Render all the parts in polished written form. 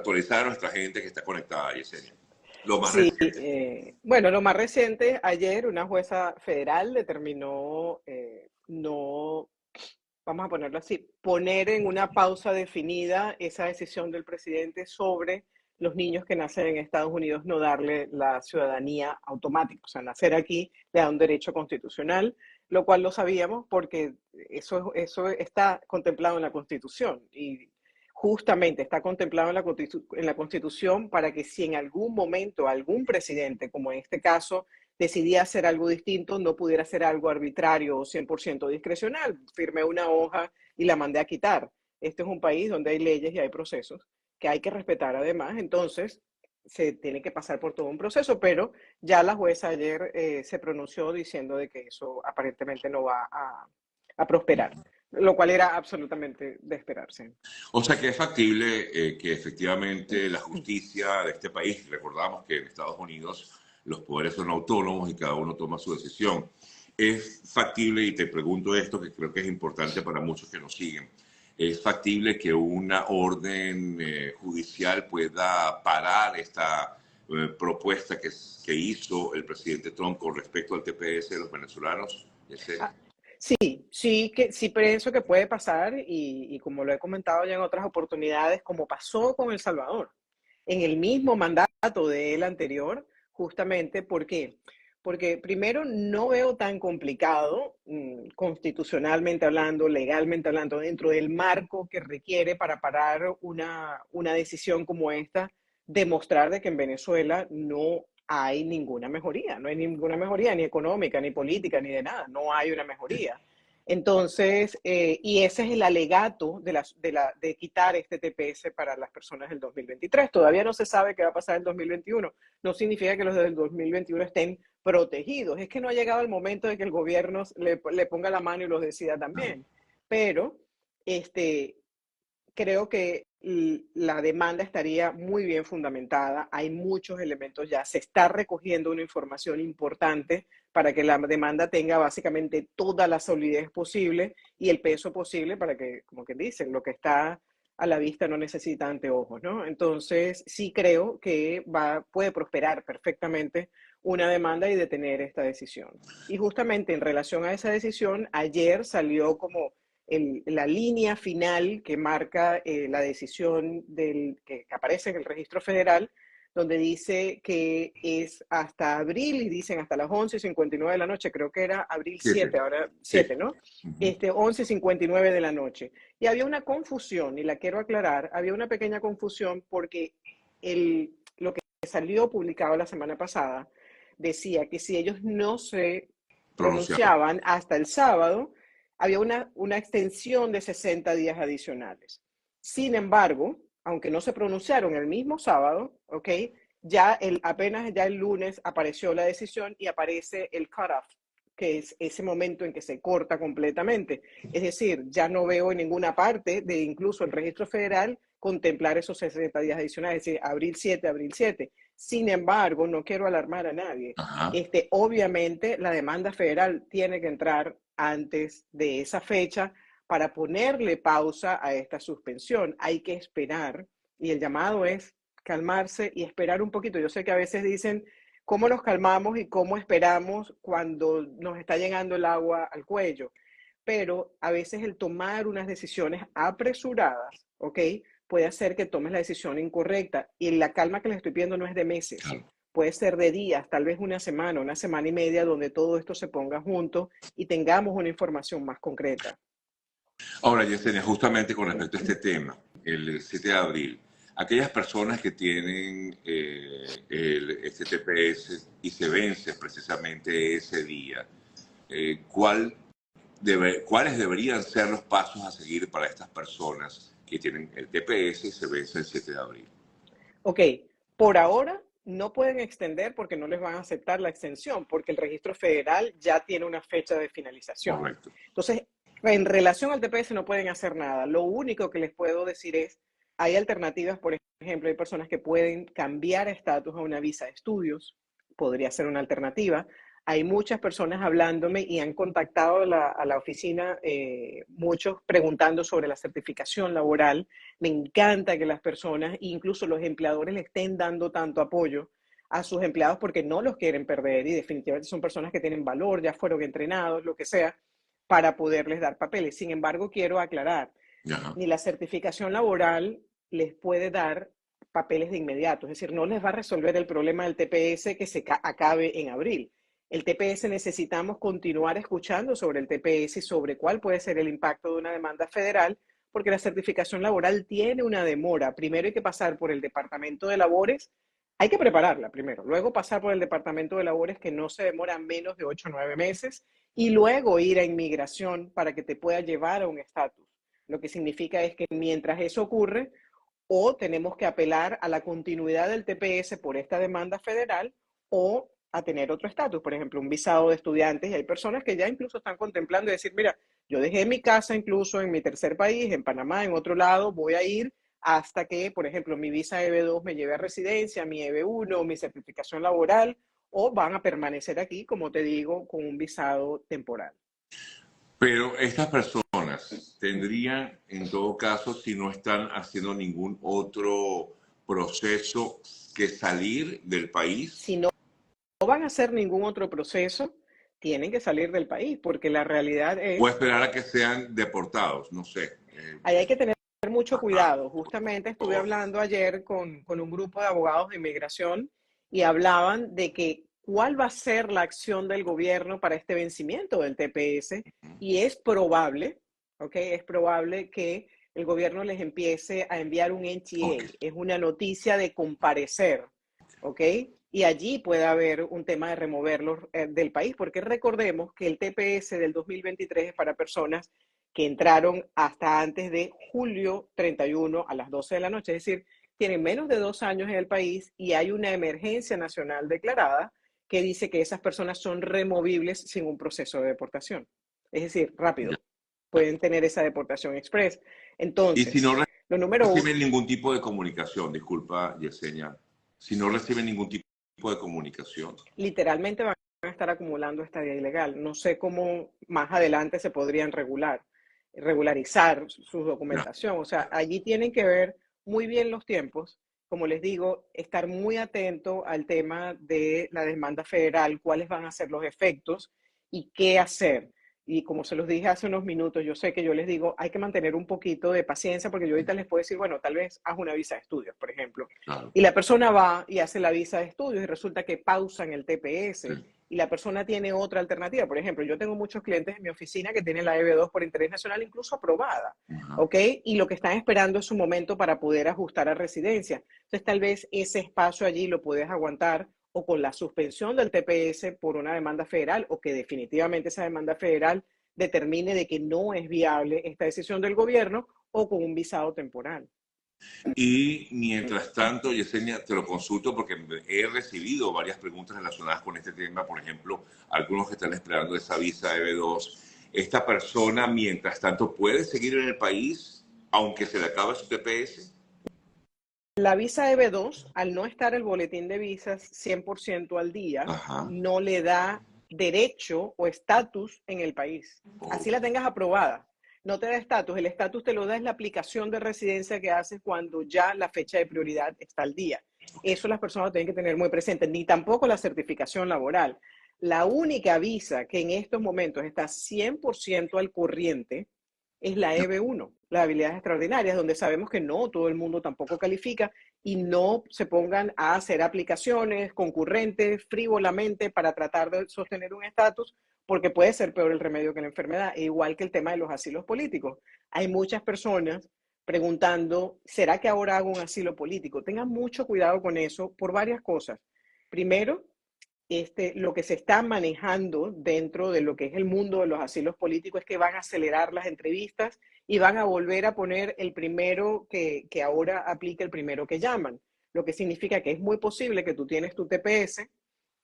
actualizar a nuestra gente que está conectada, Yesenia. Lo más Sí, reciente. bueno, lo más reciente, ayer una jueza federal determinó no, vamos a ponerlo así, poner en una pausa definida esa decisión del presidente sobre los niños que nacen en Estados Unidos, no darle la ciudadanía automática. O sea, nacer aquí le da un derecho constitucional, lo cual lo sabíamos porque eso está contemplado en la Constitución. Y justamente está contemplado en la Constitución para que si en algún momento algún presidente, como en este caso, decidía hacer algo distinto, no pudiera hacer algo arbitrario o 100% discrecional. Firmé una hoja y la mandé a quitar. Este es un país donde hay leyes y hay procesos que hay que respetar además, entonces se tiene que pasar por todo un proceso, pero ya la jueza ayer se pronunció diciendo de que eso aparentemente no va a prosperar, lo cual era absolutamente de esperarse. O sea que es factible que efectivamente la justicia de este país, recordamos que en Estados Unidos los poderes son autónomos y cada uno toma su decisión. Es factible, y te pregunto esto que creo que es importante para muchos que nos siguen, es factible que una orden judicial pueda parar esta propuesta que hizo el presidente Trump con respecto al TPS de los venezolanos. Yesenia. Ah, sí, sí pienso que puede pasar y como lo he comentado ya en otras oportunidades, como pasó con El Salvador, en el mismo mandato de él anterior, justamente, ¿por qué? Porque primero no veo tan complicado, constitucionalmente hablando, legalmente hablando, dentro del marco que requiere para parar una decisión como esta, demostrar de que en Venezuela no hay ninguna mejoría, no hay ninguna mejoría ni económica, ni política, ni de nada, no hay una mejoría. Entonces, y ese es el alegato de quitar este TPS para las personas del 2023. Todavía no se sabe qué va a pasar en el 2021. No significa que los del 2021 estén protegidos. Es que no ha llegado el momento de que el gobierno le ponga la mano y los decida también. Pero este, creo que la demanda estaría muy bien fundamentada. Hay muchos elementos ya. Se está recogiendo una información importante para que la demanda tenga básicamente toda la solidez posible y el peso posible para que, como que dicen, lo que está a la vista no necesita anteojos, ¿no? Entonces, sí creo que puede prosperar perfectamente una demanda y detener esta decisión. Y justamente en relación a esa decisión, ayer salió como la línea final que marca la decisión que aparece en el registro federal, donde dice que es hasta abril y dicen hasta las 11:59 de la noche, creo que era abril Siete. 7, ahora Sí. 7, ¿no? Ujú. 11:59 de la noche. Y había una confusión, y la quiero aclarar, había una pequeña confusión porque lo que salió publicado la semana pasada decía que si ellos no se Pronunciado. pronunciaban hasta el sábado, había una extensión de 60 días adicionales. Sin embargo, aunque no se pronunciaron el mismo sábado, ¿ok? Apenas ya el lunes apareció la decisión y aparece el cutoff, que es ese momento en que se corta completamente. Es decir, ya no veo en ninguna parte de incluso el registro federal contemplar esos 60 días adicionales, es decir, abril 7, abril 7. Sin embargo, no quiero alarmar a nadie. Ajá. Obviamente, la demanda federal tiene que entrar antes de esa fecha para ponerle pausa a esta suspensión. Hay que esperar y el llamado es calmarse y esperar un poquito. Yo sé que a veces dicen cómo nos calmamos y cómo esperamos cuando nos está llegando el agua al cuello, pero a veces el tomar unas decisiones apresuradas, ¿ok? Puede hacer que tomes la decisión incorrecta y la calma que les estoy pidiendo no es de meses, Claro. puede ser de días, tal vez una semana y media, donde todo esto se ponga junto y tengamos una información más concreta. Ahora, Yesenia, justamente con respecto a este tema, el 7 de abril, aquellas personas que tienen este TPS y se vence precisamente ese día, ¿cuáles deberían ser los pasos a seguir para estas personas que tienen el TPS y se vence el 7 de abril? Ok, por ahora no pueden extender porque no les van a aceptar la extensión, porque el registro federal ya tiene una fecha de finalización. Correcto. Entonces, en relación al TPS no pueden hacer nada. Lo único que les puedo decir es, hay alternativas, por ejemplo, hay personas que pueden cambiar estatus a una visa de estudios, podría ser una alternativa. Hay muchas personas hablándome y han contactado a la oficina, muchos preguntando sobre la certificación laboral. Me encanta que las personas, incluso los empleadores, le estén dando tanto apoyo a sus empleados porque no los quieren perder y definitivamente son personas que tienen valor, ya fueron entrenados, lo que sea, para poderles dar papeles. Sin embargo, quiero aclarar, Ajá. ni la certificación laboral les puede dar papeles de inmediato, es decir, no les va a resolver el problema del TPS que se acabe en abril. El TPS necesitamos continuar escuchando sobre el TPS y sobre cuál puede ser el impacto de una demanda federal, porque la certificación laboral tiene una demora. Primero hay que pasar por el Departamento de Labores, hay que prepararla primero, luego pasar por el Departamento de Labores que no se demora menos de 8 o 9 meses y luego ir a inmigración para que te pueda llevar a un estatus. Lo que significa es que mientras eso ocurre, o tenemos que apelar a la continuidad del TPS por esta demanda federal o a tener otro estatus, por ejemplo, un visado de estudiantes. Y hay personas que ya incluso están contemplando decir, mira, yo dejé mi casa incluso en mi tercer país, en Panamá, en otro lado, voy a ir hasta que, por ejemplo, mi visa EB2 me lleve a residencia, mi EB1, mi certificación laboral, o van a permanecer aquí, como te digo, con un visado temporal. Pero estas personas tendrían, en todo caso, si no están haciendo ningún otro proceso, que salir del país Si no van a hacer ningún otro proceso, tienen que salir del país, porque la realidad o es, esperar a que sean deportados, no sé. ahí hay que tener mucho Ajá, cuidado. Justamente por estuve favor. hablando ayer con un grupo de abogados de inmigración y hablaban de que cuál va a ser la acción del gobierno para este vencimiento del TPS y es probable, ¿ok? Es probable que el gobierno les empiece a enviar un Ok. NTA, es una noticia de comparecer, ¿ok? Y allí puede haber un tema de removerlos del país, porque recordemos que el TPS del 2023 es para personas que entraron hasta antes de julio 31 a las 12 de la noche, es decir, tienen menos de 2 años en el país y hay una emergencia nacional declarada que dice que esas personas son removibles sin un proceso de deportación. Es decir, Ya. rápido, pueden tener esa deportación express. Y si no Entonces, lo número uno, reciben ningún tipo de comunicación, disculpa, Yesenia, si no reciben ningún tipo de comunicación. literalmente van a estar acumulando estadía ilegal. No sé cómo más adelante se podrían regularizar su Ya. documentación. O sea, allí tienen que ver muy bien los tiempos. Como les digo, estar muy atento al tema de la demanda federal, cuáles van a ser los efectos y qué hacer. Y como se los dije hace unos minutos, yo sé que yo les digo, hay que mantener un poquito de paciencia porque yo ahorita les puedo decir, bueno, tal vez haz una visa de estudios, por ejemplo. Claro. Y la persona va y hace la visa de estudios y resulta que pausan el Sí. TPS y la persona tiene otra alternativa. Por ejemplo, yo tengo muchos clientes en mi oficina que tienen la EB2 por interés nacional incluso aprobada, Ajá. ¿ok? Y lo que están esperando es su momento para poder ajustar a residencia. Entonces, tal vez ese espacio allí lo puedes aguantar o con la suspensión del TPS por una demanda federal o que definitivamente esa demanda federal determine de que no es viable esta decisión del gobierno o con un visado temporal. Y mientras tanto, Yesenia, te lo consulto porque he recibido varias preguntas relacionadas con este tema. Por ejemplo, algunos que están esperando esa visa EB2. ¿Esta persona, mientras tanto, puede seguir en el país aunque se le acabe su TPS? La visa EB2, al no estar el boletín de visas 100% al día, Ajá. no le da derecho o estatus en el país. Así la Ok. tengas aprobada. No te da estatus. El estatus te lo da es la aplicación de residencia que haces cuando ya la fecha de prioridad está al día. Eso las personas lo tienen que tener muy presente. Ni tampoco la certificación laboral. La única visa que en estos momentos está 100% al corriente es la EB1, las habilidades extraordinarias, donde sabemos que no todo el mundo tampoco califica y no se pongan a hacer aplicaciones concurrentes frívolamente para tratar de sostener un estatus, porque puede ser peor el remedio que la enfermedad, e igual que el tema de los asilos políticos. Hay muchas personas preguntando, ¿será que ahora hago un asilo político? Tengan mucho cuidado con eso por varias cosas. Primero, lo que se está manejando dentro de lo que es el mundo de los asilos políticos es que van a acelerar las entrevistas y van a volver a poner el primero que ahora aplica el primero que llaman, lo que significa que es muy posible que tú tienes tu TPS,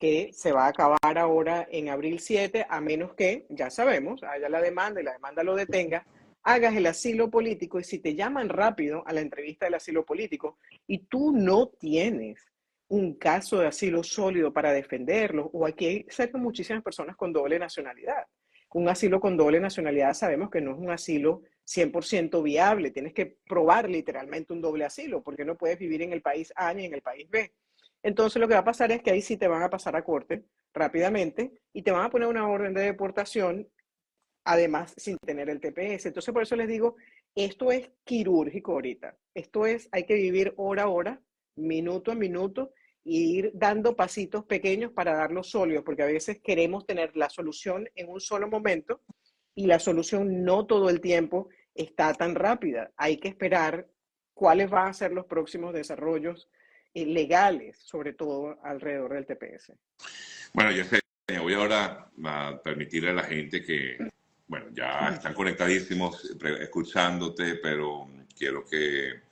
que se va a acabar ahora en abril 7, a menos que, ya sabemos, haya la demanda y la demanda lo detenga, hagas el asilo político y si te llaman rápido a la entrevista del asilo político y tú no tienes un caso de asilo sólido para defenderlo, o aquí hay cerca de muchísimas personas con doble nacionalidad. Un asilo con doble nacionalidad sabemos que no es un asilo 100% viable, tienes que probar literalmente un doble asilo, porque no puedes vivir en el país A ni en el país B. Entonces lo que va a pasar es que ahí sí te van a pasar a corte rápidamente y te van a poner una orden de deportación, además sin tener el TPS. Entonces por eso les digo, esto es quirúrgico ahorita. Esto es, hay que vivir hora a hora, minuto a minuto, y ir dando pasitos pequeños para darlos sólidos, porque a veces queremos tener la solución en un solo momento y la solución no todo el tiempo está tan rápida. Hay que esperar cuáles van a ser los próximos desarrollos legales, sobre todo alrededor del TPS. Bueno, ya sé, voy ahora a permitirle a la gente que, bueno, ya están conectadísimos escuchándote, pero quiero que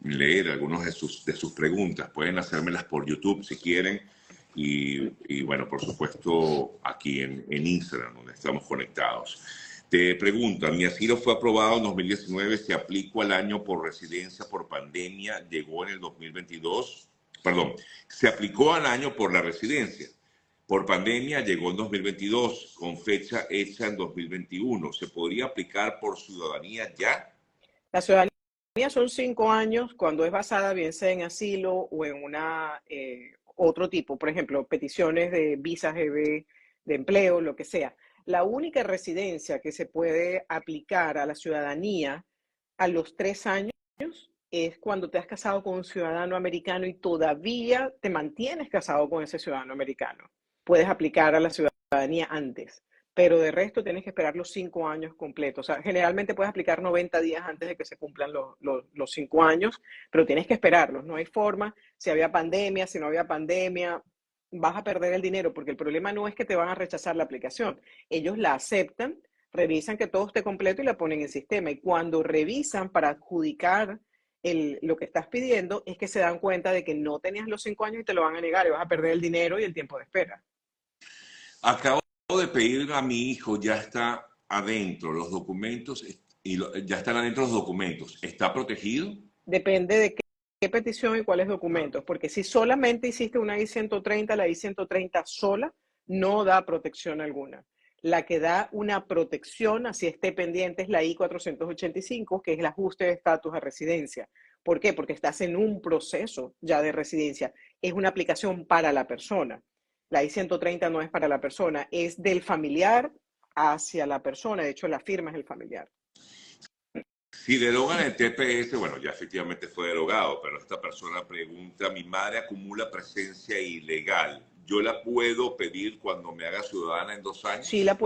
leer algunos de sus preguntas. Pueden hacérmelas por YouTube si quieren. Y bueno, por supuesto, aquí en Instagram, donde estamos conectados. Te preguntan, mi asilo fue aprobado en 2019, se aplicó al año por residencia por pandemia, llegó en el 2022, perdón, se aplicó al año por la residencia. Por pandemia llegó en 2022, con fecha hecha en 2021. ¿Se podría aplicar por ciudadanía ya? La ciudadanía son 5 años cuando es basada bien sea en asilo o en una otro tipo, por ejemplo, peticiones de visas de empleo, lo que sea. La única residencia que se puede aplicar a la ciudadanía a los 3 años es cuando te has casado con un ciudadano americano y todavía te mantienes casado con ese ciudadano americano. Puedes aplicar a la ciudadanía antes, pero de resto tienes que esperar los 5 años completos. O sea, generalmente puedes aplicar 90 días antes de que se cumplan los 5 años, pero tienes que esperarlos. No hay forma, si había pandemia, si no había pandemia, vas a perder el dinero, porque el problema no es que te van a rechazar la aplicación. Ellos la aceptan, revisan que todo esté completo y la ponen en sistema. Y cuando revisan para adjudicar lo que estás pidiendo, es que se dan cuenta de que no tenías los 5 años y te lo van a negar y vas a perder el dinero y el tiempo de espera. Acabo de pedir a mi hijo, ya está adentro los documentos, ya están adentro los documentos. ¿Está protegido? Depende de qué petición y cuáles documentos, porque si solamente hiciste una I-130, la I-130 sola no da protección alguna. La que da una protección, así esté pendiente, es la I-485, que es el ajuste de estatus a residencia. ¿Por qué? Porque estás en un proceso ya de residencia. Es una aplicación para la persona. La I-130 no es para la persona, es del familiar hacia la persona. De hecho, la firma es el familiar. Si derogan el TPS, bueno, ya efectivamente fue derogado, pero esta persona pregunta, mi madre acumula presencia ilegal, ¿yo la puedo pedir cuando me haga ciudadana en 2 Sí, años? la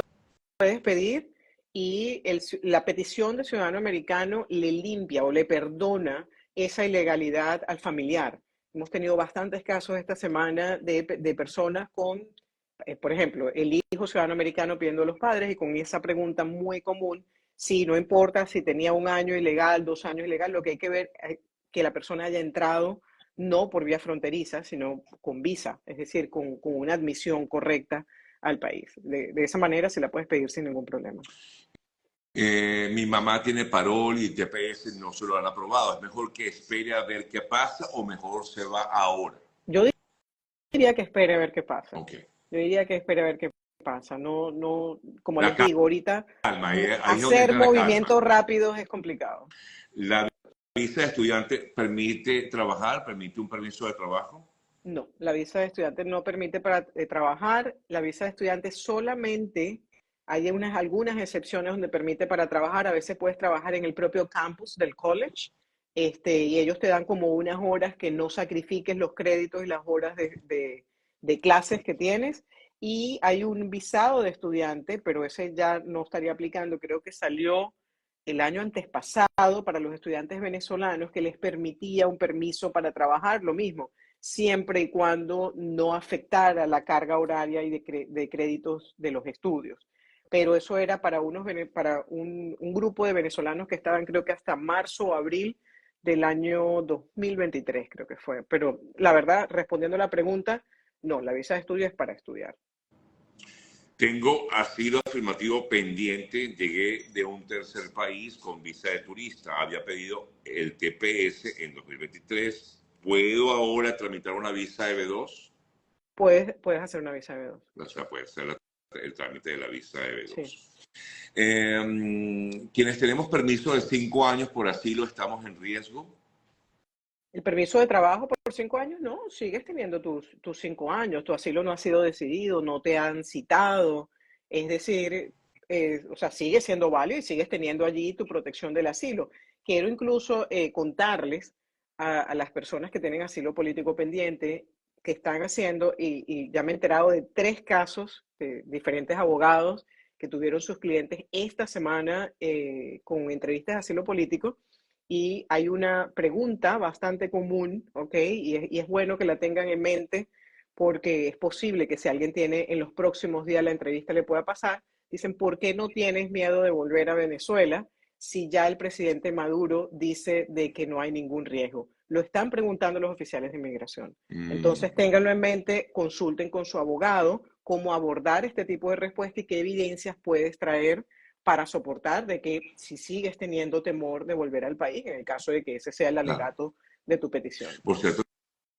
puedes pedir y la petición de ciudadano americano le limpia o le perdona esa ilegalidad al familiar. Hemos tenido bastantes casos esta semana de personas con, por ejemplo, el hijo ciudadano americano pidiendo a los padres y con esa pregunta muy común, si no importa si tenía 1 año ilegal, 2 años ilegal, lo que hay que ver es que la persona haya entrado no por vía fronteriza, sino con visa, es decir, con una admisión correcta al país. De esa manera se la puedes pedir sin ningún problema. Mi mamá tiene parol y el TPS no se lo han aprobado. ¿Es mejor que espere a ver qué pasa o mejor se va ahora? Yo diría que espere a ver qué pasa. Ok. Yo diría que espere a ver qué pasa. No, no, como La les digo, ahorita calma, ahí es donde hacer entra la calma. movimientos rápidos es complicado. ¿La visa de estudiante permite trabajar, permite un permiso de trabajo? No, la visa de estudiante no permite para trabajar. La visa de estudiante solamente hay algunas excepciones donde permite para trabajar. A veces puedes trabajar en el propio campus del college, y ellos te dan como unas horas que no sacrifiques los créditos y las horas de clases que tienes. Y hay un visado de estudiante, pero ese ya no estaría aplicando. Creo que salió el año antes pasado para los estudiantes venezolanos que les permitía un permiso para trabajar, lo mismo siempre y cuando no afectara la carga horaria y de créditos de los estudios. Pero eso era para un grupo de venezolanos que estaban creo que hasta marzo o abril del año 2023, creo que fue. Pero la verdad, respondiendo a la pregunta, no, la visa de estudio es para estudiar. Tengo asilo afirmativo pendiente, llegué de un tercer país con visa de turista, había pedido el TPS en 2023, ¿puedo ahora tramitar una visa EB2? Puedes hacer una visa B2. O sea, puede ser el trámite de la visa Sí. EB2. Quienes tenemos permiso de 5 años por asilo, ¿estamos en riesgo? El permiso de trabajo por 5 años, no, sigues teniendo tus 5 años, tu asilo no ha sido decidido, no te han citado, es decir, o sea, sigue siendo válido y sigues teniendo allí tu protección del asilo. Quiero incluso contarles a las personas que tienen asilo político pendiente que están haciendo, y ya me he enterado de 3 casos de diferentes abogados que tuvieron sus clientes esta semana con entrevistas de asilo político. Y hay una pregunta bastante común, ¿ok? Y es bueno que la tengan en mente porque es posible que si alguien tiene en los próximos días la entrevista le pueda pasar. Dicen, ¿por qué no tienes miedo de volver a Venezuela si ya el presidente Maduro dice de que no hay ningún riesgo? Lo están preguntando los oficiales de inmigración. Entonces, ténganlo en mente, consulten con su abogado cómo abordar este tipo de respuesta y qué evidencias puedes traer para soportar de que si sigues teniendo temor de volver al país, en el caso de que ese sea el Claro. alegato de tu petición. Por cierto,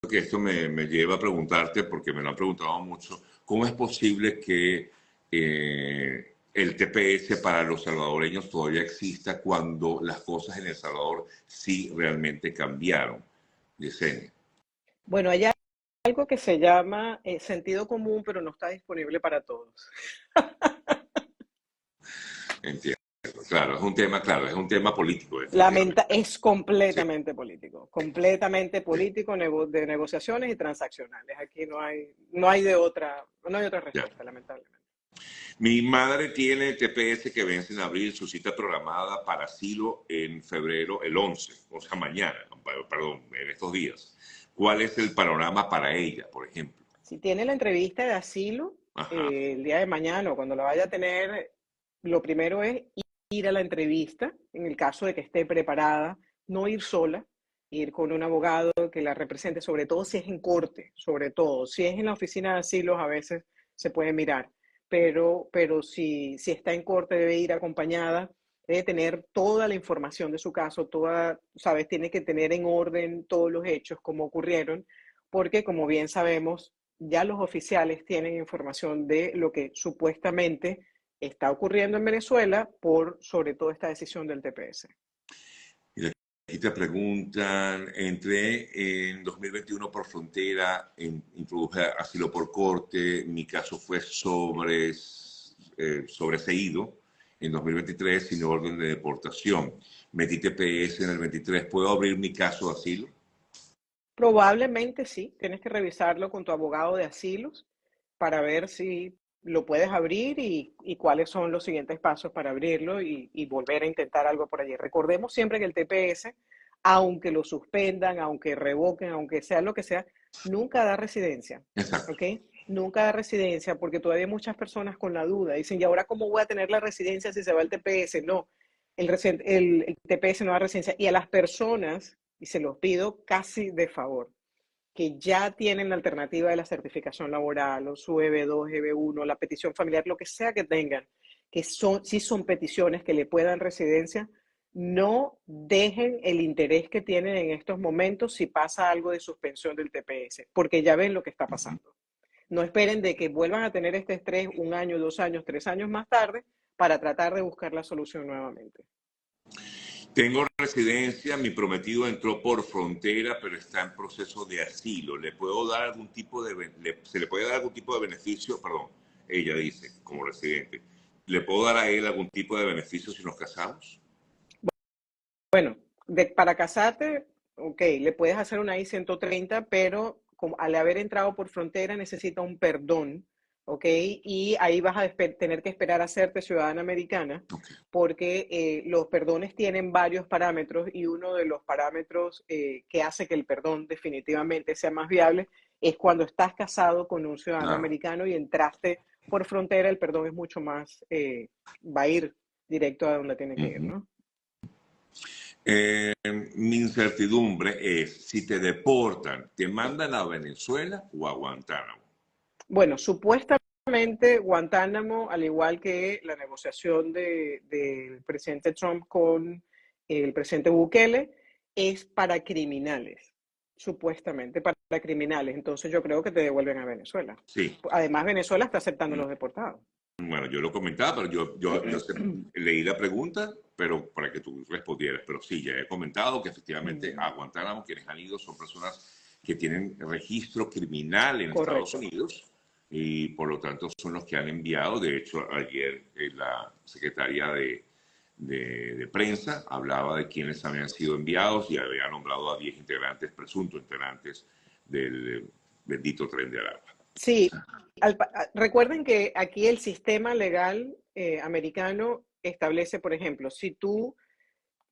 que esto me lleva a preguntarte, porque me lo han preguntado mucho, ¿cómo es posible que el TPS para los salvadoreños todavía exista cuando las cosas en El Salvador sí realmente cambiaron? Yesenia. Bueno, hay algo que se llama sentido común, pero no está disponible para todos. Entiendo. Claro, es un tema político, definitivamente. Es Sí, completamente político de negociaciones y transaccionales. Aquí no hay otra ya. respuesta, lamentablemente. Mi madre tiene TPS que vence en abril, su cita programada para asilo en febrero, el 11, o sea, mañana, perdón, en estos días. ¿Cuál es el panorama para ella, por ejemplo? Si tiene la entrevista de asilo Ajá. el día de mañana o cuando la vaya a tener, lo primero es ir a la entrevista, en el caso de que esté preparada, no ir sola, ir con un abogado que la represente, sobre todo si es en corte, sobre todo. Si es en la oficina de asilos, a veces se puede mirar, pero si está en corte debe ir acompañada, debe tener toda la información de su caso, ¿sabes? Tiene que tener en orden todos los hechos, como ocurrieron, porque como bien sabemos, ya los oficiales tienen información de lo que supuestamente está ocurriendo en Venezuela por sobre todo esta decisión del TPS. Y aquí te preguntan, entré en 2021 por frontera, introduje asilo por corte, mi caso fue sobreseído en 2023 sin orden de deportación. Metí TPS en el 23, ¿puedo abrir mi caso de asilo? Probablemente sí, tienes que revisarlo con tu abogado de asilos para ver si lo puedes abrir y cuáles son los siguientes pasos para abrirlo y volver a intentar algo por allí. Recordemos siempre que el TPS, aunque lo suspendan, aunque revoquen, aunque sea lo que sea, nunca da residencia, Exacto. ¿ok? Nunca da residencia porque todavía hay muchas personas con la duda. Dicen, ¿y ahora cómo voy a tener la residencia si se va el TPS? No, el TPS no da residencia. Y a las personas, y se los pido casi de favor, que ya tienen la alternativa de la certificación laboral o su EB2, EB1, la petición familiar, lo que sea que tengan, que sí son peticiones que le puedan residencia, no dejen el interés que tienen en estos momentos si pasa algo de suspensión del TPS, porque ya ven lo que está pasando. No esperen de que vuelvan a tener este estrés 1 año, 2 años, 3 años más tarde para tratar de buscar la solución nuevamente. Tengo residencia, mi prometido entró por frontera, pero está en proceso de asilo. ¿Le puedo dar algún tipo se le puede dar algún tipo de beneficio? Perdón, ella dice, como residente. ¿Le puedo dar a él algún tipo de beneficio si nos casamos? Bueno, para casarte, ok, le puedes hacer una I-130, pero al haber entrado por frontera necesita un perdón, ok, y ahí vas a tener que esperar a hacerte ciudadana americana, Okay. porque los perdones tienen varios parámetros y uno de los parámetros que hace que el perdón definitivamente sea más viable es cuando estás casado con un ciudadano Claro. americano y entraste por frontera, el perdón es mucho más, va a ir directo a donde tiene que ir, ¿no? Mi incertidumbre es si te deportan, ¿te mandan a Venezuela o a Guantánamo? Bueno, supuestamente Guantánamo, al igual que la negociación del presidente Trump con el presidente Bukele, es para criminales. supuestamente para criminales. Entonces yo creo que te devuelven a Venezuela. Sí. Además, Venezuela está aceptando los deportados. Bueno, yo lo comentaba, pero leí la pregunta, pero para que tú respondieras. Pero sí, ya he comentado que efectivamente a Guantánamo quienes han ido son personas que tienen registro criminal en Estados Correcto. Unidos y por lo tanto son los que han enviado. De hecho, ayer la secretaria de prensa hablaba de quienes habían sido enviados y había nombrado a 10 integrantes, presuntos integrantes del bendito Tren de Aragua. Sí, recuerden que aquí el sistema legal americano establece, por ejemplo, si tú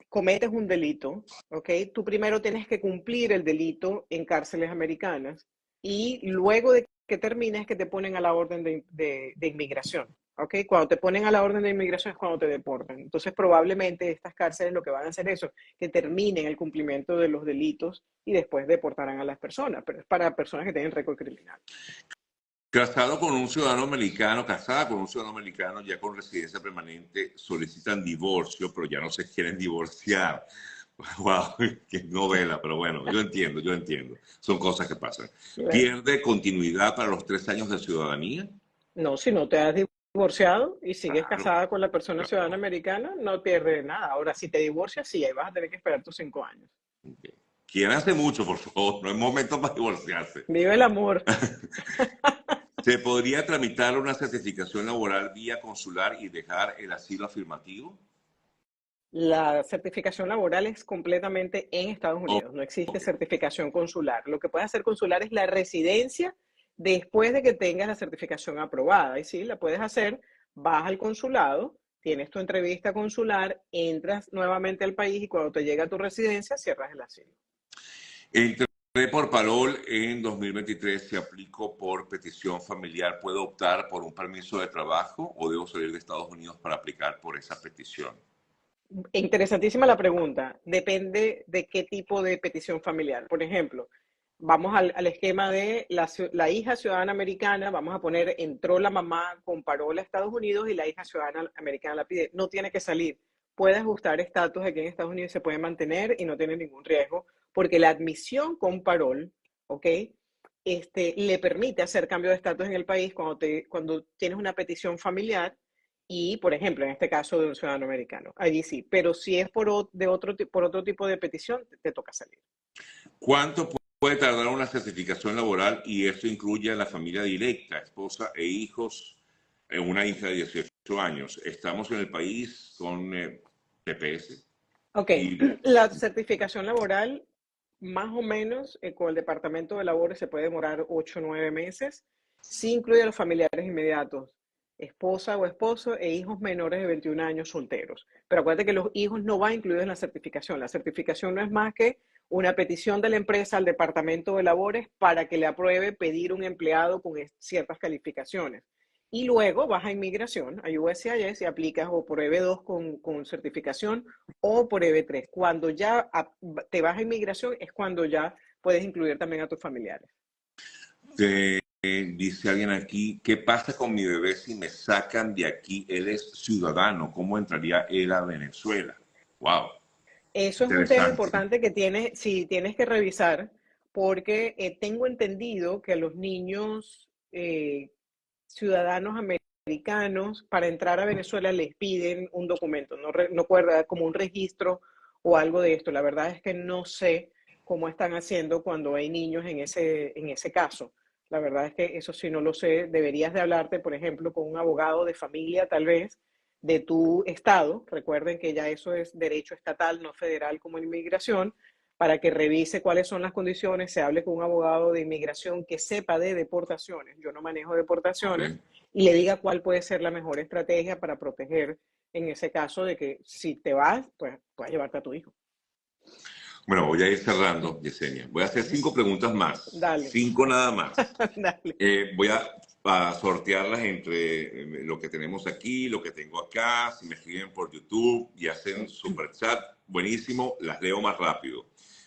cometes un delito, ¿ok? Tú primero tienes que cumplir el delito en cárceles americanas y luego de que termines que te ponen a la orden de inmigración, ¿ok? Cuando te ponen a la orden de inmigración es cuando te deportan. Entonces probablemente estas cárceles lo que van a hacer es eso, que terminen el cumplimiento de los delitos y después deportarán a las personas, pero es para personas que tienen récord criminal. Casada con un ciudadano americano ya con residencia permanente, solicitan divorcio, pero ya no se quieren divorciar. Wow, qué novela, pero bueno, yo entiendo. Son cosas que pasan. ¿Pierde continuidad para los 3 años de ciudadanía? No, si no te has divorciado y sigues Claro, casada con la persona ciudadana claro. americana, no pierdes nada. Ahora, si te divorcias, sí, ahí vas a tener que esperar tus 5 años. Okay. Quien hace mucho, por favor, no es momento para divorciarse. Vive el amor. ¿Se podría tramitar una certificación laboral vía consular y dejar el asilo afirmativo? La certificación laboral es completamente en Estados Unidos. No existe Ok. certificación consular. Lo que puedes hacer consular es la residencia después de que tengas la certificación aprobada. Y sí, la puedes hacer, vas al consulado, tienes tu entrevista consular, entras nuevamente al país y cuando te llega a tu residencia, cierras el asilo. Entré por parol en 2023, se aplicó por petición familiar. ¿Puedo optar por un permiso de trabajo o debo salir de Estados Unidos para aplicar por esa petición? Interesantísima la pregunta. Depende de qué tipo de petición familiar. Por ejemplo, vamos al esquema de la hija ciudadana americana, vamos a poner, entró la mamá con parola a Estados Unidos y la hija ciudadana americana la pide. No tiene que salir. Puede ajustar estatus aquí en Estados Unidos y se puede mantener y no tiene ningún riesgo, porque la admisión con parol, ¿ok? Le permite hacer cambio de estatus en el país cuando tienes una petición familiar y, por ejemplo, en este caso de un ciudadano americano. Allí sí, pero si es por otro tipo de petición, te toca salir. ¿Cuánto puede tardar una certificación laboral? Y esto incluye a la familia directa, esposa e hijos, una hija de 18 años. Estamos en el país con TPS. Ok, Y, la certificación laboral, más o menos, con el Departamento de Labores se puede demorar 8 o 9 meses. Sí incluye a los familiares inmediatos, esposa o esposo e hijos menores de 21 años solteros. Pero acuérdate que los hijos no van incluidos en la certificación. La certificación no es más que una petición de la empresa al Departamento de Labores para que le apruebe pedir un empleado con ciertas calificaciones. Y luego vas a inmigración, a USCIS, y aplicas o por EB2 con certificación o por EB3. Cuando ya te vas a inmigración es cuando ya puedes incluir también a tus familiares. dice alguien aquí, ¿qué pasa con mi bebé si me sacan de aquí? Él es ciudadano, ¿cómo entraría él a Venezuela? Wow, Eso es un tema interesante. importante que tienes que revisar, porque tengo entendido que a los niños ciudadanos americanos para entrar a Venezuela les piden un documento, no recuerda, como un registro o algo de esto. La verdad es que no sé cómo están haciendo cuando hay niños en ese caso. La verdad es que eso sí no lo sé. Deberías de hablarte, por ejemplo, con un abogado de familia, tal vez, de tu estado. Recuerden que ya eso es derecho estatal, no federal como en inmigración, para que revise cuáles son las condiciones, se hable con un abogado de inmigración que sepa de deportaciones, yo no manejo deportaciones, Okay. y le diga cuál puede ser la mejor estrategia para proteger en ese caso de que si te vas, pues puedes llevarte a tu hijo. Bueno, voy a ir cerrando, Yesenia. Voy a hacer 5 preguntas más, Dale, 5 nada más. dale. Voy a sortearlas entre lo que tenemos aquí, lo que tengo acá. Si me escriben por YouTube y hacen super chat, buenísimo, las leo más rápido.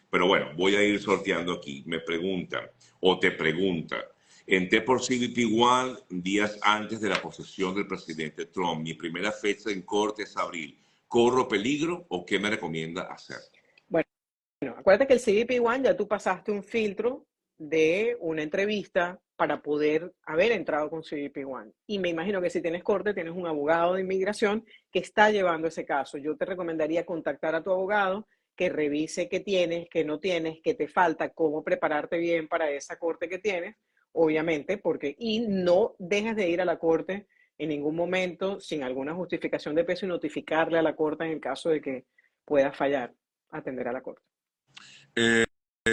Pero bueno, voy a ir sorteando aquí. Me preguntan, o te preguntan, entré por CBP One días antes de la posesión del presidente Trump. Mi primera fecha en corte es abril. ¿Corro peligro o qué me recomienda hacer? Bueno, acuérdate que el CBP-1 ya tú pasaste un filtro de una entrevista para poder haber entrado con CBP-1. Y me imagino que si tienes corte, tienes un abogado de inmigración que está llevando ese caso. Yo te recomendaría contactar a tu abogado, que revise qué tienes, qué no tienes, qué te falta, cómo prepararte bien para esa corte que tienes, obviamente, y no dejes de ir a la corte en ningún momento sin alguna justificación de peso y notificarle a la corte en el caso de que pueda fallar atender a la corte.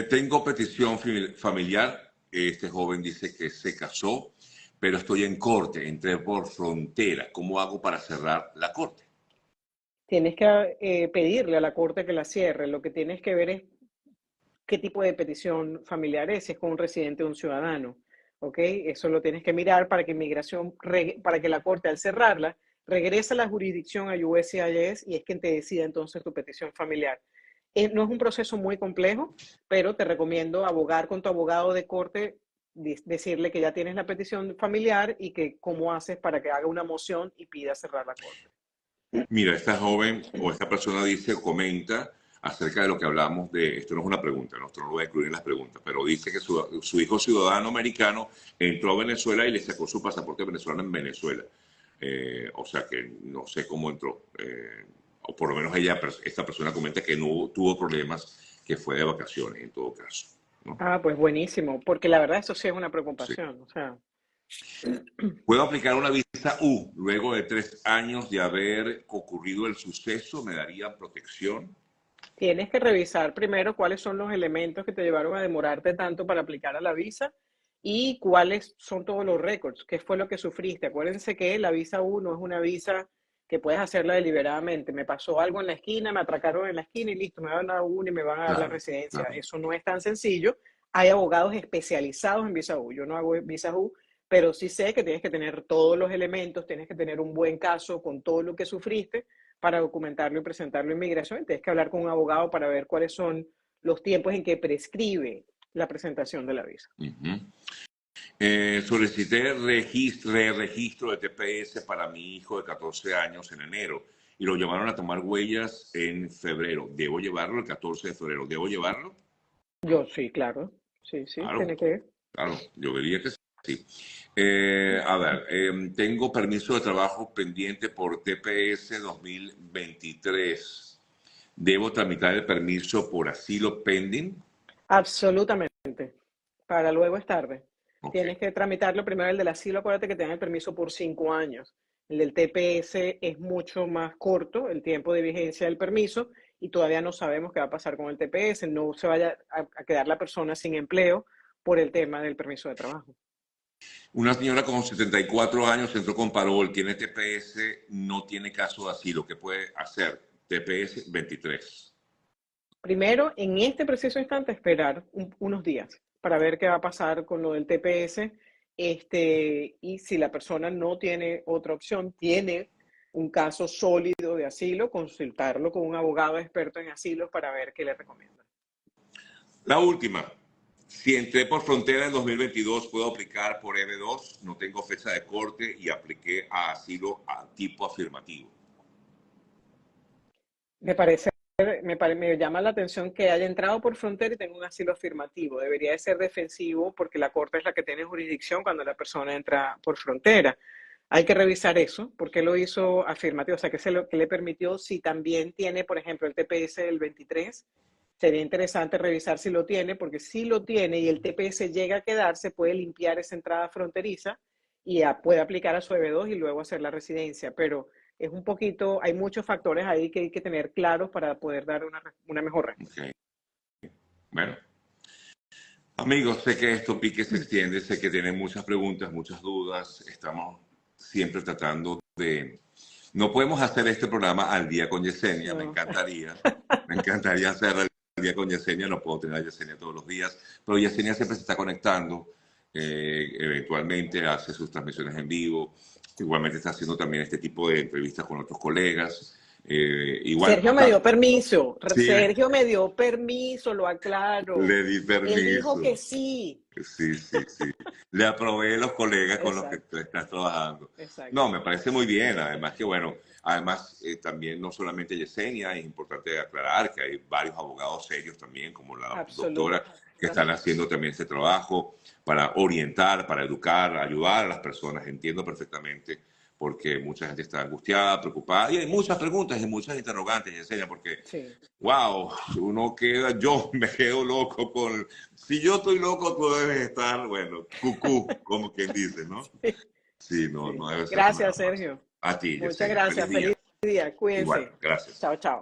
Tengo petición familiar. Este joven dice que se casó, pero estoy en corte, entré por frontera. ¿Cómo hago para cerrar la corte? Tienes que pedirle a la corte que la cierre. Lo que tienes que ver es qué tipo de petición familiar es, si es con un residente o un ciudadano. ¿Ok? Eso lo tienes que mirar para que para que la corte al cerrarla regrese a la jurisdicción a USCIS y es quien te decida entonces tu petición familiar. No es un proceso muy complejo, pero te recomiendo abogar con tu abogado de corte, decirle que ya tienes la petición familiar y que cómo haces para que haga una moción y pida cerrar la corte. Mira, esta joven o esta persona dice, comenta acerca de lo que hablamos de, esto no es una pregunta, no lo voy a incluir en las preguntas, pero dice que su hijo ciudadano americano entró a Venezuela y le sacó su pasaporte venezolano en Venezuela. O sea que no sé cómo entró. O por lo menos esta persona comenta que no tuvo problemas, que fue de vacaciones en todo caso, ¿no? Ah, pues buenísimo, porque la verdad eso sí es una Sí. preocupación. O sea, ¿Puedo aplicar una visa U luego de 3 años de haber ocurrido el suceso? ¿Me darían protección? tienes que revisar primero cuáles son los elementos que te llevaron a demorarte tanto para aplicar a la visa y cuáles son todos los récords, qué fue lo que sufriste. Acuérdense que la visa U no es una visa que puedes hacerla deliberadamente. Me pasó algo en la esquina, me atracaron en la esquina y listo, me van a dar una y me van a dar la Claro, residencia. claro. Eso no es tan sencillo. Hay abogados especializados en visa U. Yo no hago visa U, pero sí sé que tienes que tener todos los elementos, tienes que tener un buen caso con todo lo que sufriste para documentarlo y presentarlo a inmigración. Y tienes que hablar con un abogado para ver cuáles son los tiempos en que prescribe la presentación de la visa. Solicité registro de TPS para mi hijo de 14 años en enero y lo llamaron a tomar huellas en febrero. ¿Debo llevarlo el 14 de febrero? ¿Debo llevarlo? Yo sí, claro. Sí, sí, Claro, tiene que. claro, yo diría que sí. A ver, tengo permiso de trabajo pendiente por TPS 2023. ¿Debo tramitar el permiso por asilo pending? Absolutamente. Para luego es tarde. Ok. Tienes que tramitarlo primero el del asilo, acuérdate que te dan el permiso por 5 años. El del TPS es mucho más corto, el tiempo de vigencia del permiso, y todavía no sabemos qué va a pasar con el TPS. No se vaya a quedar la persona sin empleo por el tema del permiso de trabajo. Una señora con 74 años entró con parol, tiene TPS, no tiene caso de asilo. ¿Qué puede hacer? TPS 23. Primero, en este preciso instante, esperar unos días para ver qué va a pasar con lo del TPS. Y si la persona no tiene otra opción, tiene un caso sólido de asilo, consultarlo con un abogado experto en asilos para ver qué le recomienda. La última. Si entré por frontera en 2022, ¿puedo aplicar por EB2? No tengo fecha de corte y apliqué a asilo a tipo afirmativo. Me parece, me llama la atención que haya entrado por frontera y tenga un asilo afirmativo. Debería de ser defensivo porque la corte es la que tiene jurisdicción cuando la persona entra por frontera. Hay que revisar eso, porque lo hizo afirmativo, o sea, que le permitió, si también tiene, por ejemplo, el TPS del 23, sería interesante revisar si lo tiene, porque si lo tiene y el TPS llega a quedarse, puede limpiar esa entrada fronteriza y puede aplicar a su EB2 y luego hacer la residencia, pero es un poquito, hay muchos factores ahí que hay que tener claros para poder dar una mejor respuesta. Okay. Bueno, amigos, sé que esto pique se extiende, sé que tienen muchas preguntas, muchas dudas. Estamos siempre tratando de... No podemos hacer este programa al día con Yesenia, No. me encantaría hacer al día con Yesenia, no puedo tener a Yesenia todos los días, pero Yesenia siempre se está conectando, eventualmente hace sus transmisiones en vivo, igualmente está haciendo también este tipo de entrevistas con otros colegas, Igual Sergio me acá, dio permiso. sí, Sergio me dio permiso, lo aclaro. le di Él dijo permiso. que sí. Sí, sí, sí. Le aprobé los colegas con los que tú Exacto, estás trabajando. No, exacto, me parece muy bien. Además que, exacto. bueno, además también no solamente Yesenia, es importante aclarar que hay varios abogados serios también, como la doctora, que están Absolutamente. haciendo también ese trabajo para orientar, para educar, ayudar a las personas. Entiendo perfectamente porque mucha gente está angustiada, preocupada, y hay muchas preguntas y muchas interrogantes, Yesenia, porque Sí. wow, uno queda, yo me quedo loco con, si yo estoy loco, tú debes estar, bueno, cucú, como quien dice, ¿no? Sí, no, Sí. no debe ser nada Gracias, fácil. Sergio. A ti, Muchas Yesenia, feliz gracias. día. Feliz día. Igual, Cuídense. gracias. Chao, chao.